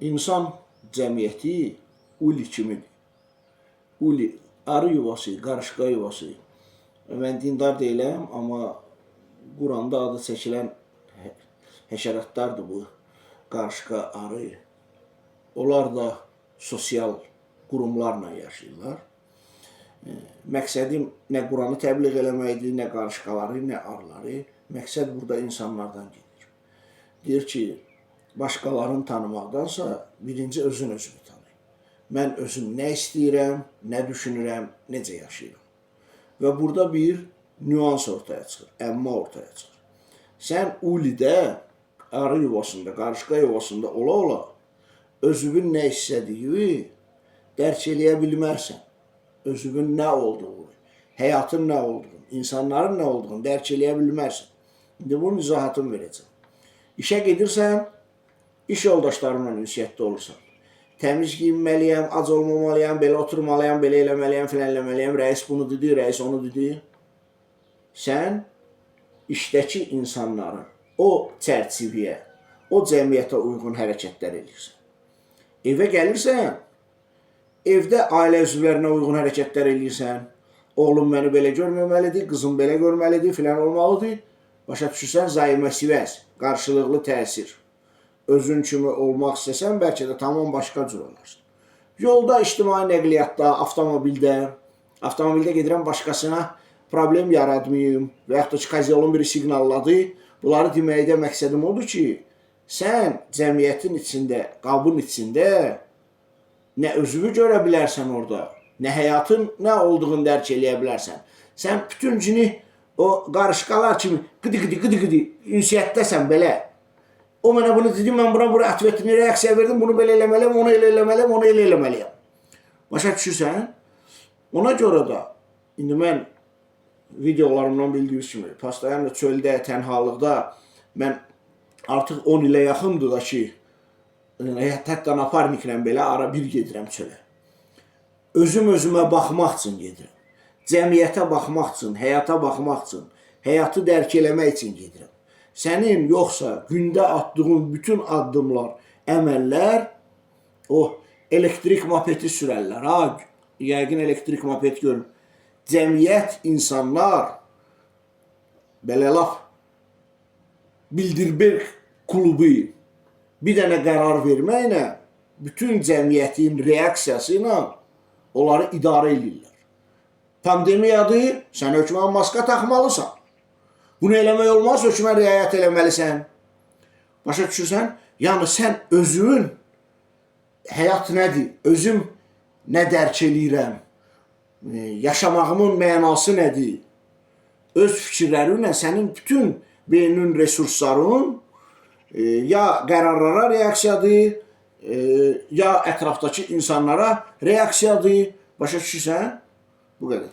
İnsan cəmiyyəti uli kimidir. Uli, arı yuvası, qarışqa yuvası. Mən dindar deyiləm, amma Quranda adı çəkilən həşəratlardır bu qarışqa, arı. Onlar da sosial qurumlarla yaşayırlar. Məqsədim nə Quranı təbliğ eləməkdir, nə qarışqaları, nə arıları. Məqsəd burada insanlardan gedir. Deyir ki, başqalarını tanımaqdansa birinci özünü tanı. Mən özüm nə istəyirəm, nə düşünürəm, necə yaşayıram. Və burada bir nüans ortaya çıxır, əmma ortaya çıxır. Sən ulidə, arı yuvasında, qarışqa yuvasında ola-ola özünün nə istədiyi dərk eləyə bilmərsən. Özünün nə olduğunu, həyatın nə olduğunu, insanların nə olduğunu dərk eləyə bilmərsən. İndi bunun izahatını verəcəm. İşə gedirsən, iş yoldaşlarımla ünsiyyətdə olursan. Təmiz giyinməliyəm, ac olmamalıyam, belə oturmalıyam, belə eləməliyəm, filan eləməliyəm, rəis bunu dedi, rəis onu dedi. Sən işdəki insanların o çərçivəyə, o cəmiyyətə uyğun hərəkətlər edirsən. Evə gəlirsən, evdə ailə üzvlərinə uyğun hərəkətlər edirsən. Oğlum məni belə görməməlidir, qızım belə görməlidir, filan olmalıdır. Başa düşürsən, zaimə sivəz, qarşılıqlı təsir. Özün kimi olmaq istəsən, bəlkə də tamam başqa cür olarsın. Yolda, ictimai nəqliyyatda, avtomobildə gedirəm başqasına problem yaratmayayım və yaxud da ki, kaziolun biri siqnalladı. Bunları deməkdə məqsədim odur ki, sən cəmiyyətin içində, qabın içində nə özünü görə bilərsən orada, nə həyatın nə olduğunu dərk eləyə bilərsən. Sən bütün günü o qarışqalar kimi qıdı ünsiyyətdəsən belə. O mənə bunu dedi, mən buna atvetini reaksiya verdim, bunu belə eləməliyəm, onu elə eləməliyəm, onu elə eləməliyəm. Başa düşürsən? Ona görə də, indi mən videolarımdan bildiyiniz kimi, pastayanla çöldə, tənhalıqda, mən artıq 10 ilə yaxındır da ki, hətta naparniklə belə ara bir gedirəm çölə. Özümə baxmaq üçün gedirəm. Cəmiyyətə baxmaq üçün, həyata baxmaq üçün, həyatı dərk eləmək üçün gedirəm. Sənin yoxsa gündə atdığın bütün addımlar, əməllər o elektrik mopedi sürərlər. Yəqin elektrik moped görün. Cəmiyyət, insanlar belə laf Bildirberg klubu bir dənə qərar verməklə bütün cəmiyyətin reaksiyası ilə onları idarə edirlər. Pandemiyadır, sən hökmən maska taxmalısan. Bunu eləmək olmaz, hökmən riayət eləməlisən. Başa düşürsən? Yəni, sən özün, həyat nədir? Özüm nə dərk eləyirəm? Yaşamağımın mənası nədir? Öz fikirlərinlə sənin bütün beynin resursların ya qərarlara reaksiyadır, ya ətrafdakı insanlara reaksiyadır. Başa düşürsən? Bu qədər.